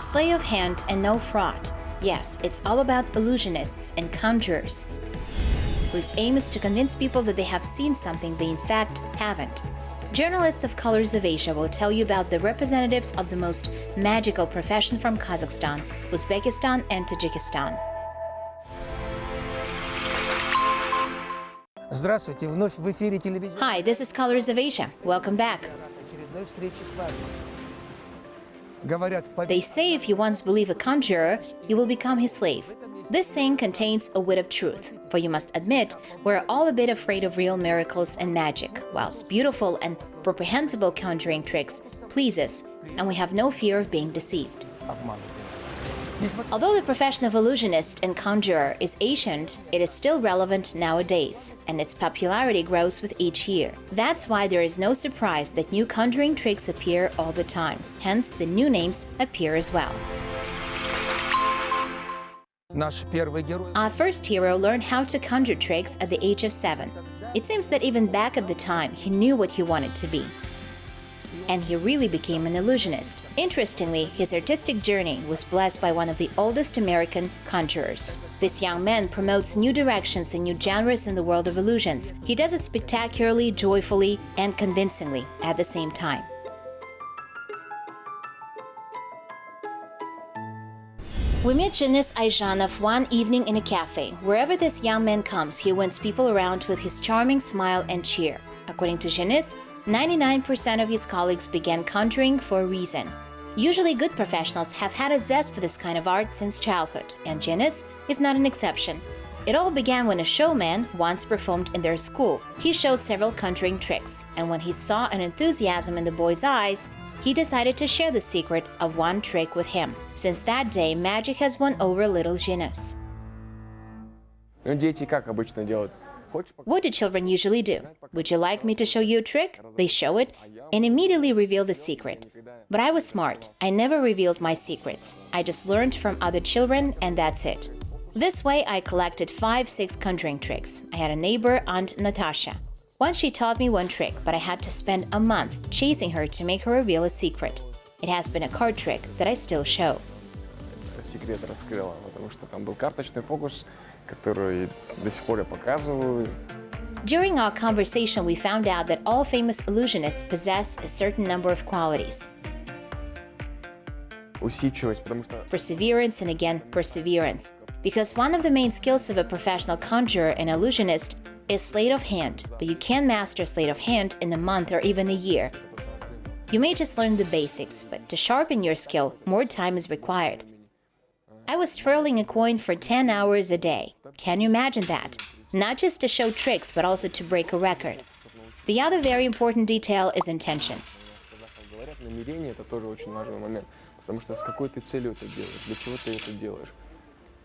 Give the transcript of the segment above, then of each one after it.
sleight of hand and no fraud. Yes, it's all about illusionists and conjurers, whose aim is to convince people that they have seen something they in fact haven't. Journalists of Colors of Asia will tell you about the representatives of the most magical profession from Kazakhstan, Uzbekistan and Tajikistan. Здравствуйте, вновь в эфире телевизора. Hi, this is Colors of Asia. Welcome back. Очередной встречи с вами. Говорят, They say if you once believe a conjurer, you will become his slave. This saying contains a bit of truth, for you must admit, we're all a bit afraid of real miracles and magic, whilst beautiful and reprehensible conjuring tricks please us, and we have no fear of being deceived. Although the profession of illusionist and conjurer is ancient, it is still relevant nowadays, and its popularity grows with each year. That's why there is no surprise that new conjuring tricks appear all the time. Hence, the new names appear as well. Наш первый герой. Our first hero learned how to conjure tricks at the age of 7. It seems that even back at the time, he knew what he wanted to be. And he really became an illusionist. Interestingly, his artistic journey was blessed by one of the oldest American conjurers. This young man promotes new directions and new genres in the world of illusions. He does it spectacularly, joyfully, and convincingly at the same time. We met Janice Ijanov one evening in a cafe. Wherever this young man comes, he wins people around with his charming smile and cheer. According to Janice, 99% of his colleagues began conjuring for a reason. Usually good professionals have had a zest for this kind of art since childhood, and Janice is not an exception. It all began when a showman once performed in their school. He showed several conjuring tricks, and when he saw an enthusiasm in the boy's eyes, he decided to share the secret of one trick with him. Since that day, magic has won over little Janice. Дети как обычно делают? What do children usually do? Would you like me to show you a trick? They show it and immediately reveal the secret. But I was smart. I never revealed my secrets. I just learned from other children and that's it. This way, I collected 5-6 conjuring tricks. I had a neighbor, Aunt Natasha. Once she taught me one trick, but I had to spend a month chasing her to make her reveal a secret. It has been a card trick that I still show. Секрет раскрыла, потому что там был карточный фокус, который до сих пор я показываю. During our conversation, we found out that all famous illusionists possess a certain number of qualities. Усидчивость, потому что Perseverance and again perseverance. Because one of the main skills of a professional conjurer and illusionist is sleight of hand, but you can't master sleight of hand in a month or even a year. You may just learn the basics, but to sharpen your skill, more time is required. I was twirling a coin for 10 hours a day. Can you imagine that? Not just to show tricks, but also to break a record. The other very important detail is intention. говорят, намерение это тоже очень важный момент, потому что с какой ты целью это делаешь, для чего ты это делаешь.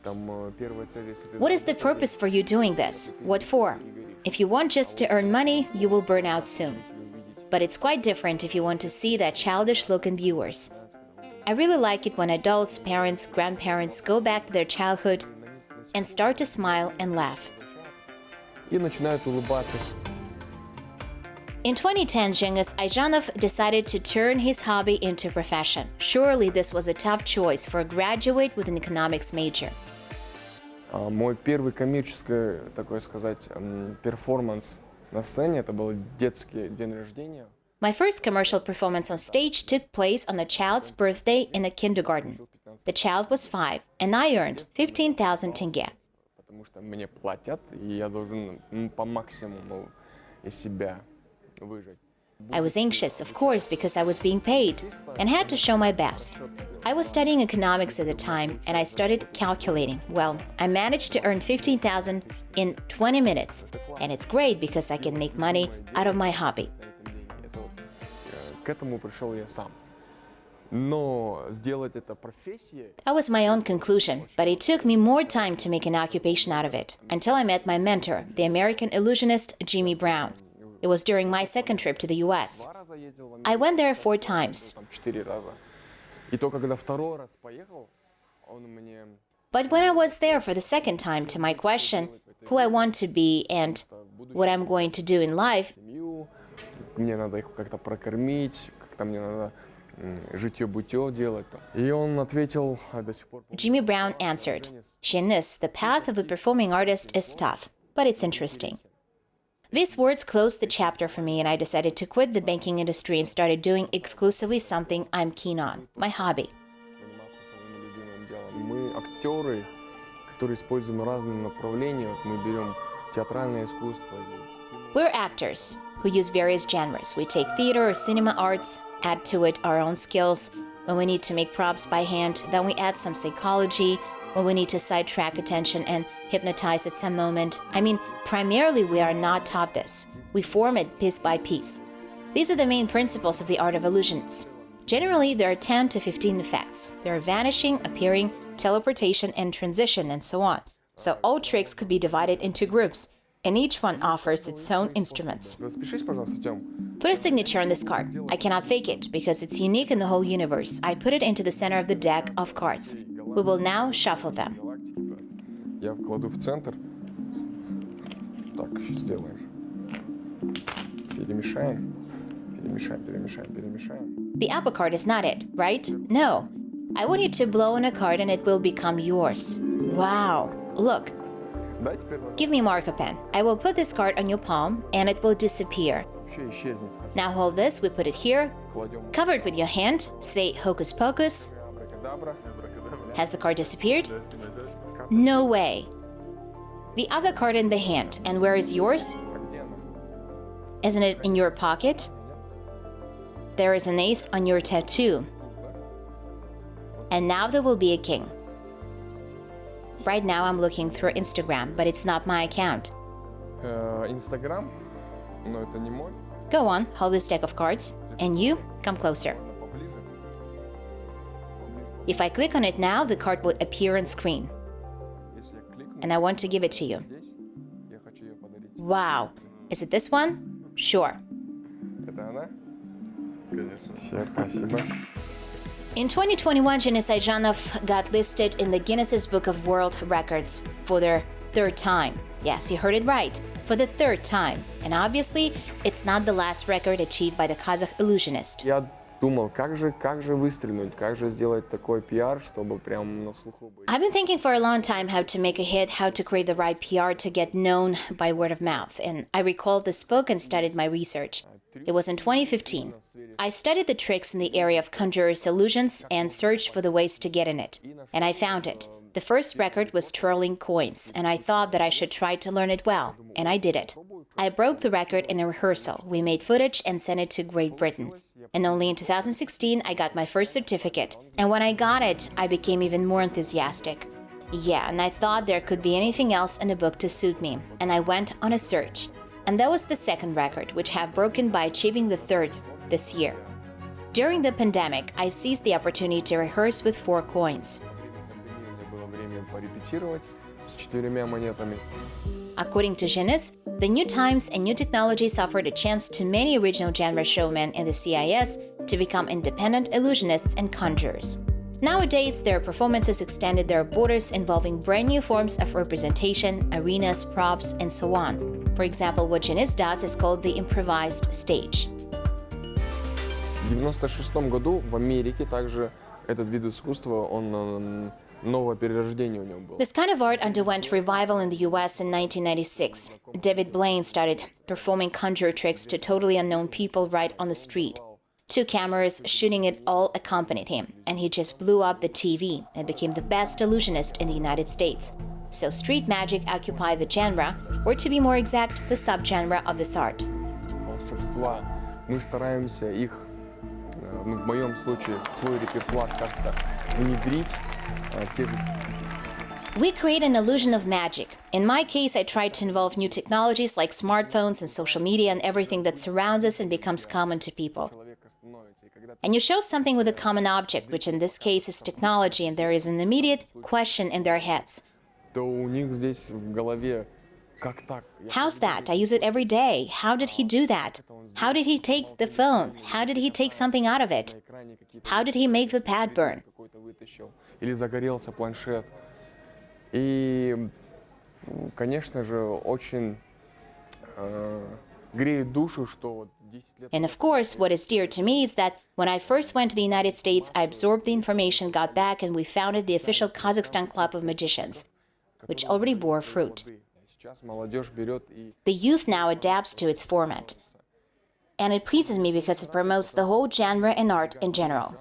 Там первая цель, если ты What is the purpose for you doing this? What for? If you want just to earn money, you will burn out soon. But it's quite different if you want to see that childish look in viewers. I really like it when adults, parents, grandparents go back to their childhood and start to smile and laugh. и начинают улыбаться. In 2010, Janice Ijanov decided to turn his hobby into a profession. Surely this was a tough choice for a graduate with an economics major. Мой первый коммерческий, такой сказать, перформанс на сцене, это был детский день рождения. My first commercial performance on stage took place on a child's birthday in a kindergarten. The child was 5, and I earned 15,000 tenge. Потому что мне платят, и я должен по максимуму из себя выжать. I was anxious, of course, because I was being paid, and had to show my best. I was studying economics at the time, and I started calculating. Well, I managed to earn 15,000 in 20 minutes, and it's great because I can make money out of my hobby. К этому пришел я сам. Но сделать это профессией... That was my own conclusion, but it took me more time to make an occupation out of it, until I met my mentor, the American illusionist Jimmy Brown. It was during my second trip to the US. I went there 4 times. 4 раза. И то, когда второй раз поехал, он мне... But when I was there for the second time, to my question, who I want to be and what I'm going to do in life, Семью, мне надо их как-то прокормить, как-то мне надо житье-бытие делать там. И он ответил до сих пор... Jimmy Brown answered, Janice, the path of a performing artist is tough, but it's interesting. These words closed the chapter for me, and I decided to quit the banking industry and started doing exclusively something I'm keen on, my hobby. Заниматься своим любимым делом. Мы актеры, которые используем разные направления. Вот мы берем театральное искусство. We're actors who use various genres. We take theater or cinema arts, add to it our own skills. When we need to make props by hand, then we add some psychology. When we need to sidetrack attention and hypnotize at some moment. I mean, primarily we are not taught this. We form it piece by piece. These are the main principles of the art of illusions. Generally, there are 10 to 15 effects. There are vanishing, appearing, teleportation, and transition, and so on. So all tricks could be divided into groups, and each one offers its own instruments. Распишись, пожалуйста, Тём. Put a signature on this card. I cannot fake it, because it's unique in the whole universe. I put it into the center of the deck of cards. We will now shuffle them. Я вкладу в центр. Так, сейчас сделаем. Перемешаем. Перемешаем, перемешаем, перемешаем. The apple card is not it, right? No. I want you to blow on a card and it will become yours. Wow. Look. Да, теперь Give me marker pen. I will put this card on your palm and it will disappear. вообще исчезнет. Now hold this, we put it here. Кладем. Cover it with your hand. Say hocus pocus. Абракадабра. Has the card disappeared? No way. The other card in the hand. And where is yours? А где она? Isn't it in your pocket? There is an ace on your tattoo. And now there will be a king. Right now I'm looking through Instagram, but it's not my account. Инстаграм, но это не мой. Go on, hold this deck of cards. And you, come closer. Поближе. If I click on it now, the card will appear on screen. Если я кликну And I want to give it to you. здесь, я хочу ее подарить. Wow. Is it this one? Sure. Это она? Конечно. Все, спасибо. In 2021, Janice Ijanov got listed in the Guinness Book of World Records for their third time. Yes, you heard it right. For the third time. And obviously, it's not the last record achieved by the Kazakh illusionist. Я думал, как же выстрелить, как же сделать такой пиар, чтобы прям на слуху быть. I've been thinking for a long time how to make a hit, how to create the right PR to get known by word of mouth. And I recalled this book and started my research. It was in 2015. I studied the tricks in the area of conjurers illusions and searched for the ways to get in it. And I found it. The first record was twirling coins, and I thought that I should try to learn it well, and I did it. I broke the record in a rehearsal. We made footage and sent it to Great Britain. And only in 2016, I got my first certificate. And when I got it, I became even more enthusiastic. Yeah, and I thought there could be anything else in a book to suit me. And I went on a search. And that was the second record, which I have broken by achieving the third this year. During the pandemic, I seized the opportunity to rehearse with 4 coins. Во время пандемии у меня было время порепетировать с 4 монетами. According to Janice, the new times and new technologies offered a chance to many original genre showmen in the CIS to become independent illusionists and conjurers. Nowadays, their performances extended their borders, involving brand new forms of representation, arenas, props, and so on. For example, what Janice does is called the improvised stage. В 96 году в Америке также этот вид искусства, он новое перерождение у него было. This kind of art underwent revival in the US in 1996. David Blaine started performing conjure tricks to totally unknown people right on the street. 2 cameras shooting it all accompanied him, and he just blew up the TV and became the best illusionist in the United States. So street magic occupied the genre, or to be more exact, the subgenre of this art. Волшебства. Мы стараемся их, ну, в моем случае, в свой репертуар как-то внедрить. Те же We create an illusion of magic. In my case, I tried to involve new technologies like smartphones and social media and everything that surrounds us and becomes common to people. человека становится. И когда And you show something with a common object, which in this case is technology, and there is an immediate question in their heads. то у них здесь в голове как так? How's that? I use it every day. How did he do that? How did he take the phone? How did he take something out of it? На экране какие-то How did he make the pad burn? какой-то вытащил. Или загорелся планшет. И, конечно же, очень греет душу, что вот And of course, what is dear to me is that when I first went to the United States, I absorbed the information, got back, and we founded the official Kazakhstan Club of Magicians, which already bore fruit. The youth now adapts to its format. And it pleases me because it promotes the whole genre and art in general.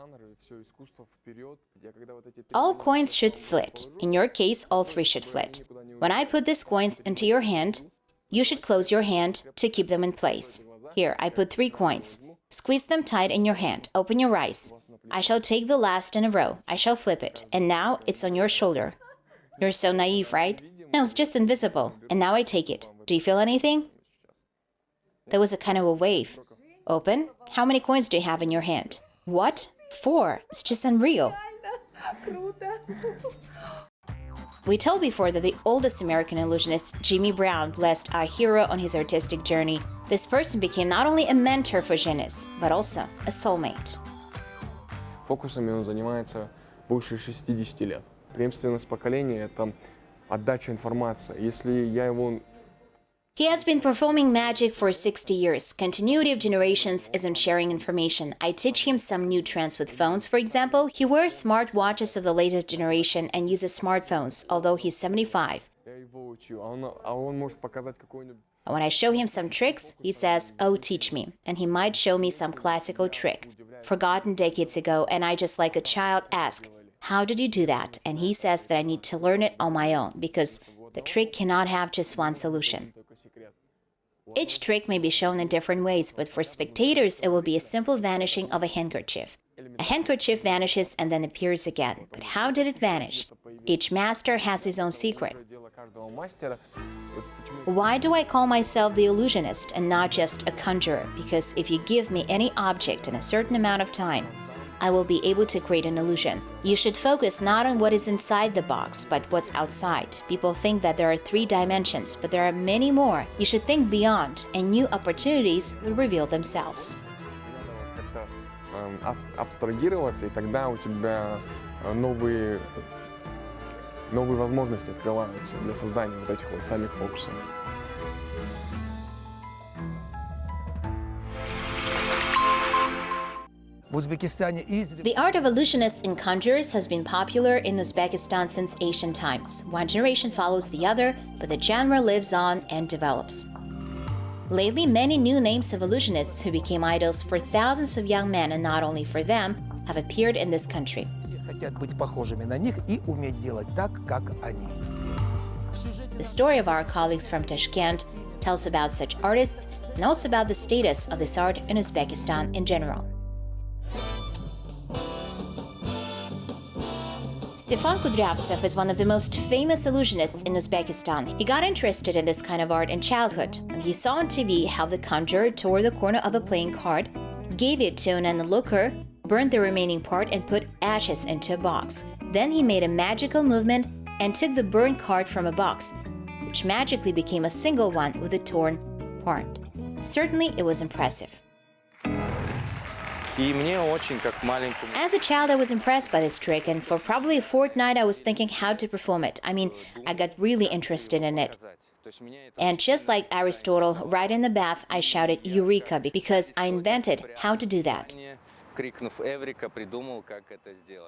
All coins should flit. In your case, all three should flit. When I put these coins into your hand, you should close your hand to keep them in place. Here, I put 3 coins. Squeeze them tight in your hand. Open your eyes. I shall take the last in a row. I shall flip it. And now it's on your shoulder. You're so naive, right? No, it's just invisible. And now I take it. Do you feel anything? There was a kind of a wave. Open. How many coins do you have in your hand? What? 4. It's just unreal. We told before that the oldest American illusionist, Jimmy Brown, blessed our hero on his artistic journey. This person became not only a mentor for Janice, but also a soulmate. Фокусами он занимается больше 60 лет. Преемственность поколений – это отдача информации. Если я его... He has been performing magic for 60 years. Continuity of generations isn't sharing information. I teach him some new trends with phones, for example. He wears smart watches of the latest generation and uses smartphones, although he's 75. When I show him some tricks, he says, "Oh, teach me." And he might show me some classical trick, forgotten decades ago, and I just like a child ask, "How did you do that?" And he says that I need to learn it on my own, because the trick cannot have just one solution. Each trick may be shown in different ways, but for spectators, it will be a simple vanishing of a handkerchief. A handkerchief vanishes and then appears again. But how did it vanish? Each master has his own secret. Why do I call myself the illusionist and not just a conjurer? Because if you give me any object in a certain amount of time, I will be able to create an illusion. You should focus not on what is inside the box, but what's outside. People think that there are 3 dimensions, but there are many more. You should think beyond, and new opportunities will reveal themselves. Абстрагироваться, и тогда у тебя новые возможности открываются для создания вот этих вот самих фокусов. The art of illusionists and conjurers has been popular in Uzbekistan since ancient times. One generation follows the other, but the genre lives on and develops. Lately, many new names of illusionists who became idols for thousands of young men, and not only for them, have appeared in this country. The story of our colleagues from Tashkent tells about such artists and also about the status of this art in Uzbekistan in general. Stefan Kudrav is one of the most famous illusionists in Uzbekistan. He got interested in this kind of art in childhood when he saw on TV how the conjurer tore the corner of a playing card, gave it to an onlooker, burned the remaining part and put ashes into a box. Then he made a magical movement and took the burned card from a box, which magically became a single one with a torn part. Certainly, it was impressive. As a child, I was impressed by this trick, and for probably a fortnight, I was thinking how to perform it. I mean, I got really interested in it. And just like Aristotle, right in the bath, I shouted Eureka because I invented how to do that.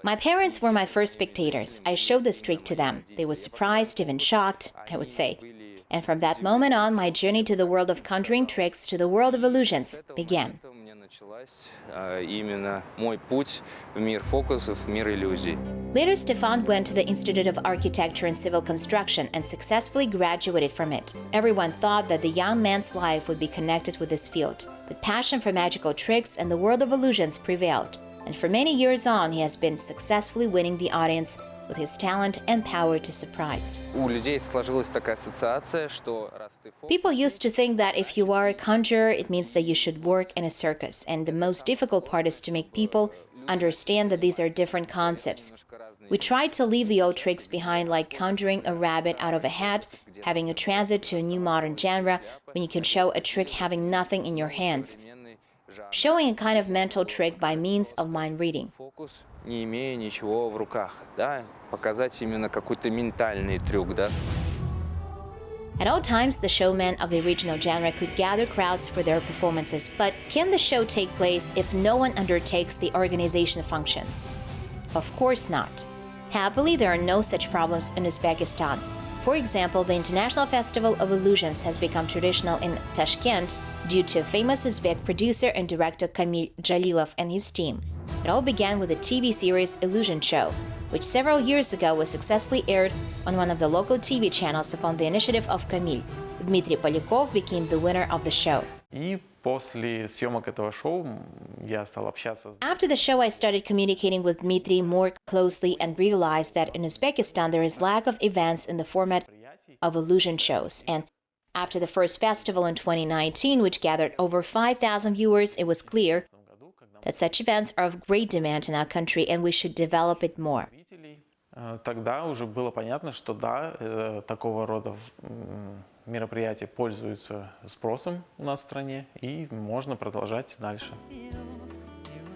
My parents were my first spectators. I showed this trick to them. They were surprised, even shocked, I would say. And from that moment on, my journey to the world of conjuring tricks, to the world of illusions, began. Later, Stefan went to the Institute of Architecture and Civil Construction and successfully graduated from it. Everyone thought that the young man's life would be connected with this field, but passion for magical tricks and the world of illusions prevailed. And for many years on, he has been successfully winning the audience with his talent and power to surprise. People used to think that if you are a conjurer, it means that you should work in a circus, and the most difficult part is to make people understand that these are different concepts. We tried to leave the old tricks behind, like conjuring a rabbit out of a hat, having a transit to a new modern genre, when you can show a trick having nothing in your hands, showing a kind of mental trick by means of mind reading. Не имея ничего в руках, да, показать именно какой-то ментальный трюк, да. At all times, the showmen of the original genre could gather crowds for their performances, but can the show take place if no one undertakes the organization functions? Of course not. Happily, there are no such problems in Uzbekistan. For example, the International Festival of Illusions has become traditional in Tashkent due to famous Uzbek producer and director Kamil Jalilov and his team. It all began with the TV series Illusion Show, which several years ago was successfully aired on one of the local TV channels upon the initiative of Kamil. Dmitry Polyakov became the winner of the show. И после съемок этого шоу я стал общаться. After the show, I started communicating with Dmitry more closely and realized that in Uzbekistan there is lack of events in the format of illusion shows. And after the first festival in 2019, which gathered over 5,000 viewers, it was clear that such events are of great demand in our country and we should develop it more. Тогда уже было понятно, что да, такого рода мероприятия пользуются спросом у нас в стране, и можно продолжать дальше.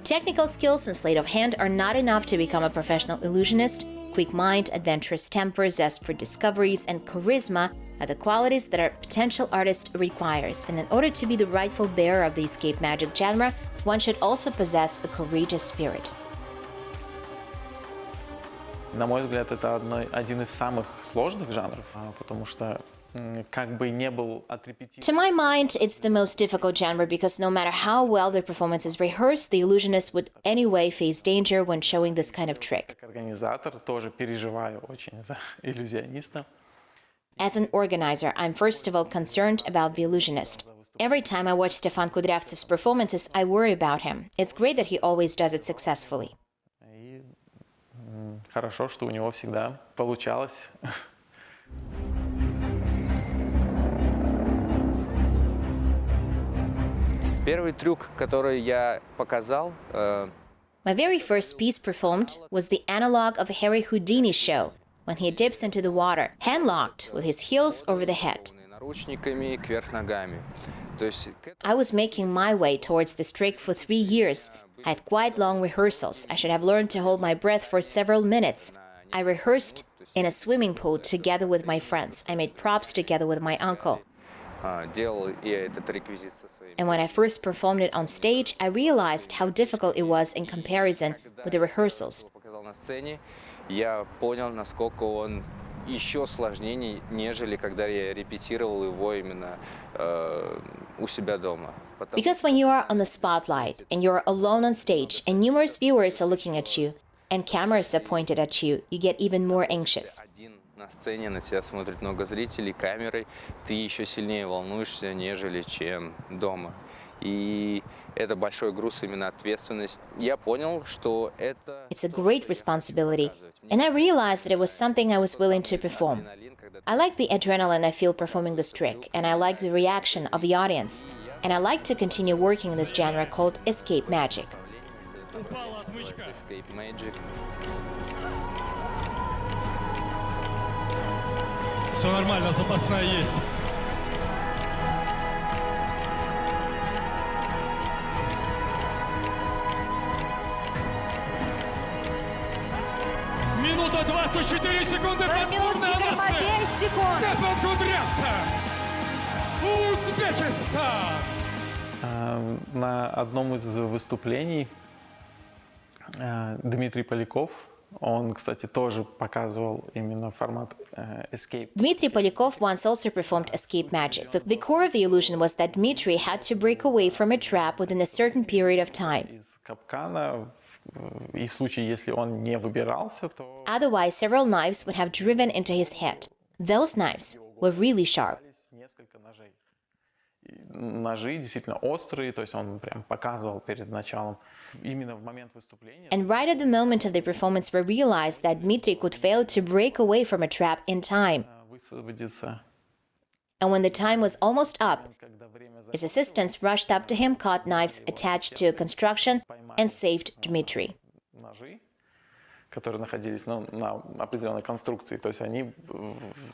Technical skills and sleight of hand are not enough to become a professional illusionist. Quick mind, adventurous temper, zest for discoveries, and charisma are the qualities that a potential artist requires. And in order to be the rightful bearer of the escape magic genre, one should also possess a courageous spirit. На мой взгляд, это один из самых сложных жанров, потому что как бы не был отрепетирован. To my mind, it's the most difficult genre because no matter how well their performance is rehearsed, the illusionist would anyway face danger when showing this kind of trick. Как организатор тоже переживаю очень за иллюзиониста. As an organizer, I'm first of all concerned about the illusionist. Every time I watch Stefan Kudrav's performances, I worry about him. It's great that he always does it successfully. И хорошо, что у него всегда получалось. Первый трюк, который я показал, My very first piece performed was the analog of Harry Houdini's show, when he dips into the water, hand-locked, with his heels over the head. наручниками кверх ногами. То есть I was making my way towards this trick for 3 years. I had quite long rehearsals. I should have learned to hold my breath for several minutes. I rehearsed in a swimming pool together with my friends. I made props together with my uncle. делал я этот реквизит со своими. And when I first performed it on stage, I realized how difficult it was in comparison with the rehearsals. Показал на сцене, я понял, насколько он еще сложнее, нежели когда я репетировал его именно у себя дома. Because when you are on the spotlight and you're alone on stage and numerous viewers are looking at you and cameras are pointed at you, you get even more anxious. Один на сцене, на тебя смотрит много зрителей, камерой, ты еще сильнее волнуешься, нежели чем дома. И это большой груз, именно ответственность. Я понял, что это... It's a great responsibility, and I realized that it was something I was willing to perform. I like the adrenaline I feel performing this trick, and I like the reaction of the audience, and I like to continue working in this genre called escape magic. Escape magic. Все нормально, запасная есть. Минута 24 секунды. Подборная овация. Стефан Kudrav, Узбекистан. На одном из выступлений Дмитрий Поляков, он, кстати, тоже показывал именно формат escape. Dmitry Polyakov once also performed escape magic. The core of the illusion was that Dmitry had to break away from a trap within a certain period of time. Из капкана, и в случае, если он не выбирался, то... Otherwise, several knives would have driven into his head. Those knives were really sharp. Несколько ножей. Ножи действительно острые, то есть он прям показывал перед началом. Именно в момент выступления... And right at the moment of the performance, we realized that Dmitry could fail to break away from a trap in time. Высвободиться. And when the time was almost up, his assistants rushed up to him, caught knives attached to a construction, and saved Dmitry. Ножи, которые находились на определенной конструкции, то есть они,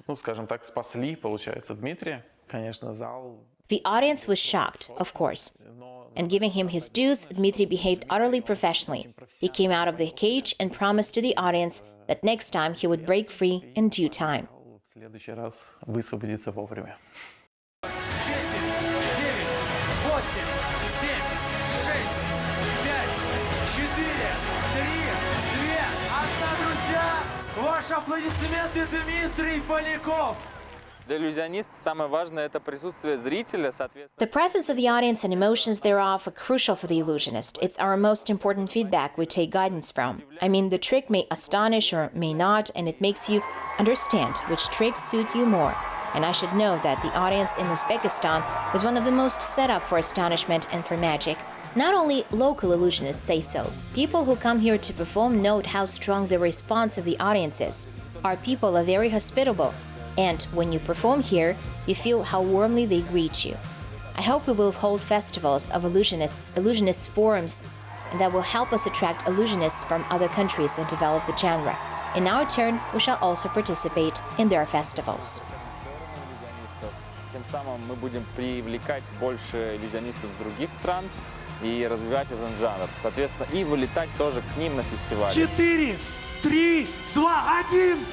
ну, скажем так, спасли, получается, Дмитрия. Конечно, зал... The audience was shocked, of course. And giving him his dues, Dmitry behaved utterly professionally. He came out of the cage and promised to the audience that next time he would break free in due time. В следующий раз высвободиться вовремя. 10, 9, 8, 7, 6, 5, 4, 3, 2, 1, друзья! Ваши аплодисменты, Дмитрий Поляков! Для иллюзиониста самое важное – это присутствие зрителя, соответственно. The presence of the audience and emotions thereof are crucial for the illusionist. It's our most important feedback we take guidance from. I mean, the trick may astonish or may not, and it makes you understand which tricks suit you more. And I should note that the audience in Uzbekistan is one of the most set up for astonishment and for magic. Not only local illusionists say so. People who come here to perform note how strong the response of the audience is. Our people are very hospitable. And when you perform here, you feel how warmly they greet you. I hope we will hold festivals of illusionist forums, and that will help us attract illusionists from other countries and develop the genre. In our turn, we shall also participate in their festivals. Тем самым мы будем привлекать больше иллюзионистов из других стран и развивать этот жанр. Соответственно, и вылетать тоже к ним на фестивале. 4, 3, 2, 1!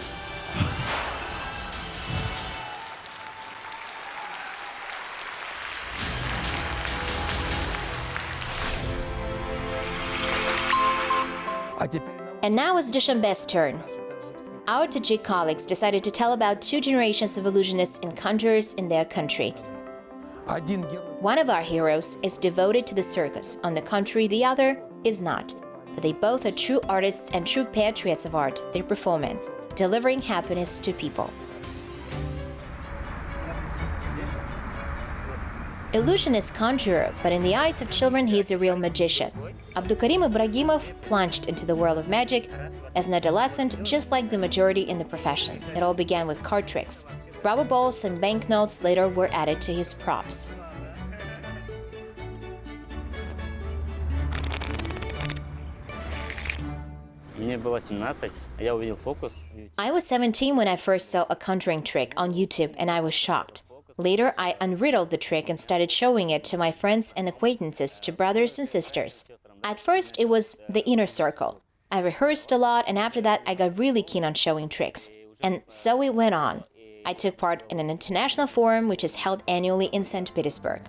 And now it's Dushanbe's turn. Our Tajik colleagues decided to tell about 2 generations of illusionists and conjurers in their country. One of our heroes is devoted to the circus. On the contrary, the other is not. But they both are true artists and true patriots of art they perform in, delivering happiness to people. Illusionist conjurer, but in the eyes of children, he is a real magician. Abdukarim Ibragimov plunged into the world of magic as an adolescent, just like the majority in the profession. It all began with card tricks. Rubber balls and banknotes later were added to his props. I was 17 when I first saw a conjuring trick on YouTube, and I was shocked. Later, I unriddled the trick and started showing it to my friends and acquaintances, to brothers and sisters. At first, it was the inner circle. I rehearsed a lot, and after that, I got really keen on showing tricks. And so it went on. I took part in an international forum, which is held annually in St. Petersburg.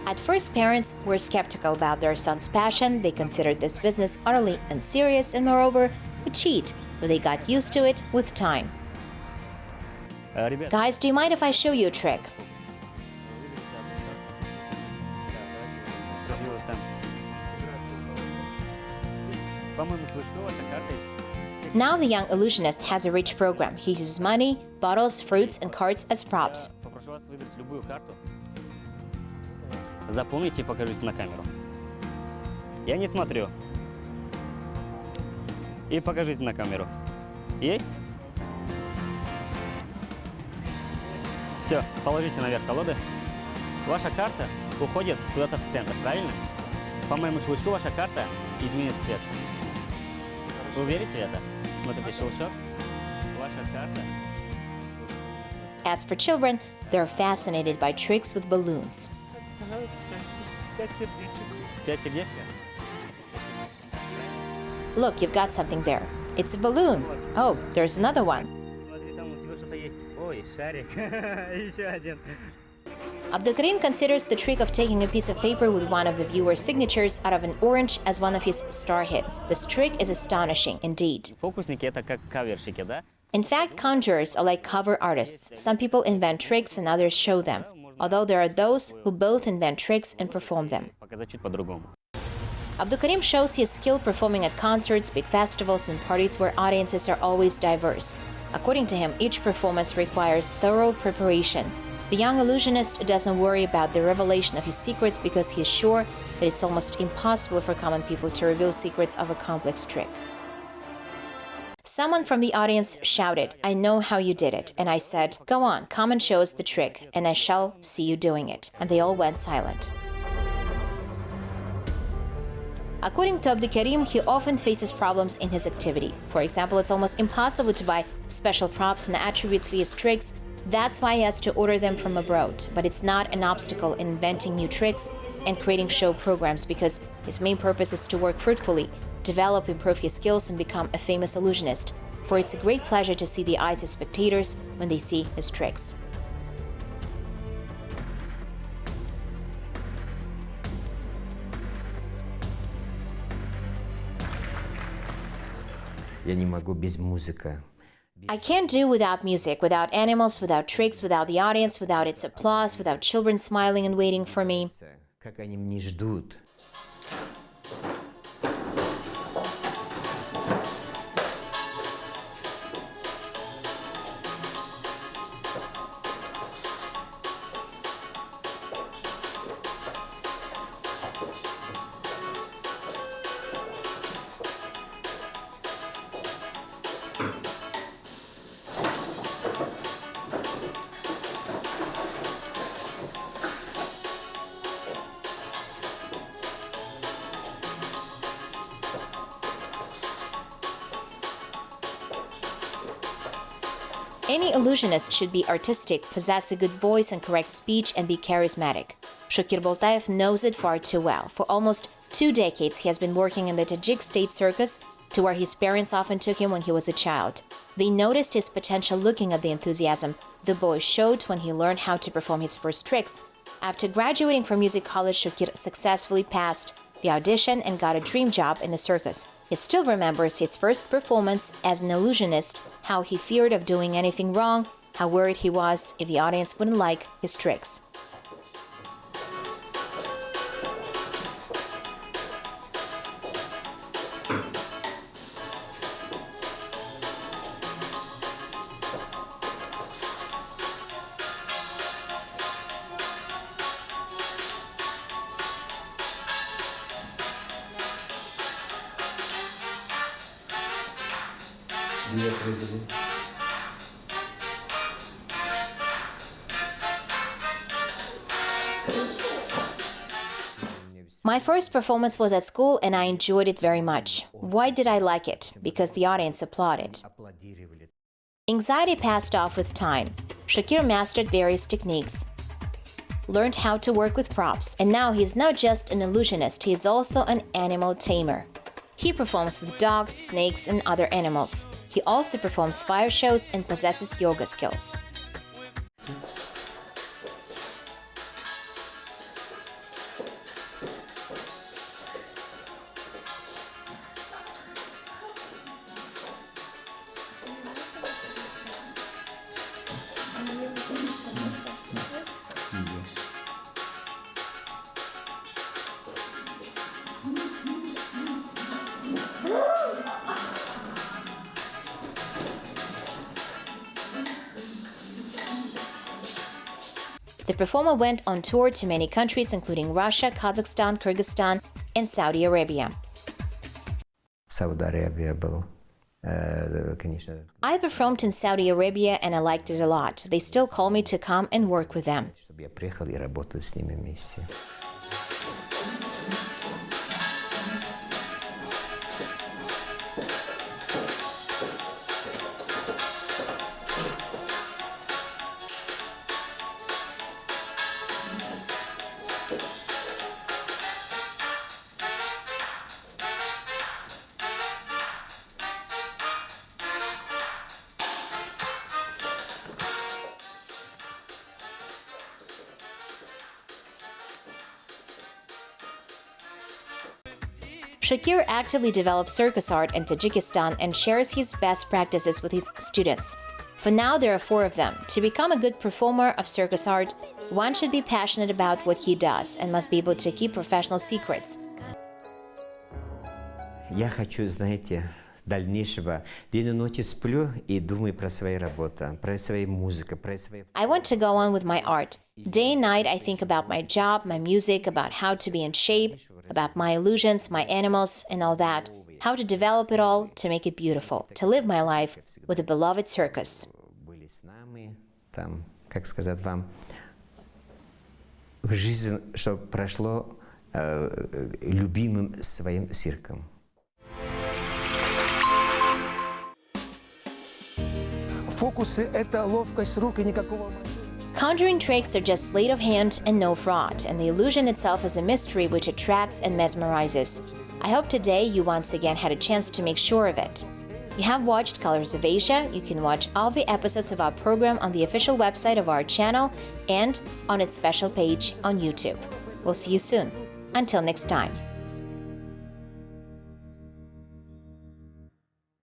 At first, parents were skeptical about their son's passion. They considered this business utterly unserious and, moreover, a cheat, but they got used to it with time. Guys, do you mind if I show you a trick? Now the young illusionist has a rich program. He uses money, bottles, fruits, and cards as props. Запомните и покажите на камеру. Я не смотрю. И покажите на камеру. Есть? Все, положите наверх колоды. Ваша карта уходит куда-то в центр, правильно? По моему щелчку ваша карта изменит цвет. Вы верите в это? Смотрите, щелчок. Ваша карта. As for children, they're fascinated by tricks with balloons. 5 сердечек. Look, you've got something there. It's a balloon. Oh, there's another one. Смотри, там у тебя что-то есть. Ой, шарик. Еще один. Abdukarim considers the trick of taking a piece of paper with one of the viewer's signatures out of an orange as one of his star hits. This trick is astonishing indeed. Фокусники это как каверщики, да? In fact, conjurers are like cover artists. Some people invent tricks and others show them, although there are those who both invent tricks and perform them. Показать чуть по-другому. Abdukarim shows his skill performing at concerts, big festivals, and parties where audiences are always diverse. According to him, each performance requires thorough preparation. The young illusionist doesn't worry about the revelation of his secrets because he is sure that it's almost impossible for common people to reveal secrets of a complex trick. Someone from the audience shouted, "I know how you did it." And I said, "Go on, come and show us the trick, and I shall see you doing it." And they all went silent. According to Abdukarim, he often faces problems in his activity. For example, it's almost impossible to buy special props and attributes for his tricks. That's why he has to order them from abroad. But it's not an obstacle in inventing new tricks and creating show programs, because his main purpose is to work fruitfully, develop, improve his skills, and become a famous illusionist. for it's a great pleasure to see the eyes of spectators when they see his tricks. Я не могу без музыки. I can't do without music, without animals, without tricks, without the audience, without its applause, without children smiling and waiting for me. Как они меня ждут. Any illusionist should be artistic, possess a good voice and correct speech, and be charismatic. Shokir Boltaev knows it far too well. For almost 2 decades, he has been working in the Tajik state circus, to where his parents often took him when he was a child. They noticed his potential looking at the enthusiasm the boy showed when he learned how to perform his first tricks. After graduating from music college, Shokir successfully passed the audition and got a dream job in a circus. He still remembers his first performance as an illusionist, how he feared of doing anything wrong, how worried he was if the audience wouldn't like his tricks. My first performance was at school and I enjoyed it very much. Why did I like it? Because the audience applauded. Anxiety passed off with time. Shokir mastered various techniques, learned how to work with props, and now he's not just an illusionist, he is also an animal tamer. He performs with dogs, snakes, and other animals. He also performs fire shows and possesses yoga skills. The performer went on tour to many countries, including Russia, Kazakhstan, Kyrgyzstan, and Saudi Arabia. Saudi Arabia был, конечно. I performed in Saudi Arabia and I liked it a lot. They still call me to come and work with them. Чтобы я приехал и работал с ними вместе. Shokir actively develops circus art in Tajikistan and shares his best practices with his students. For now, there are 4 of them. To become a good performer of circus art, one should be passionate about what he does and must be able to keep professional secrets. Я хочу, знаете, дальнейшего. День и ночь сплю и думаю про свою работу, про свою музыку, про свои... I want to go on with my art. Day and night, I think about my job, my music, about how to be in shape, about my illusions, my animals, and all that. How to develop it all to make it beautiful, to live my life with a beloved circus. Были с нами, там, как сказать вам, в жизнь, что прошло любимым своим цирком. Фокусы – это ловкость рук и никакого... Conjuring tricks are just sleight of hand and no fraud, and the illusion itself is a mystery which attracts and mesmerizes. I hope today you once again had a chance to make sure of it. You have watched Colors of Asia. You can watch all the episodes of our program on the official website of our channel and on its special page on YouTube. We'll see you soon. Until next time.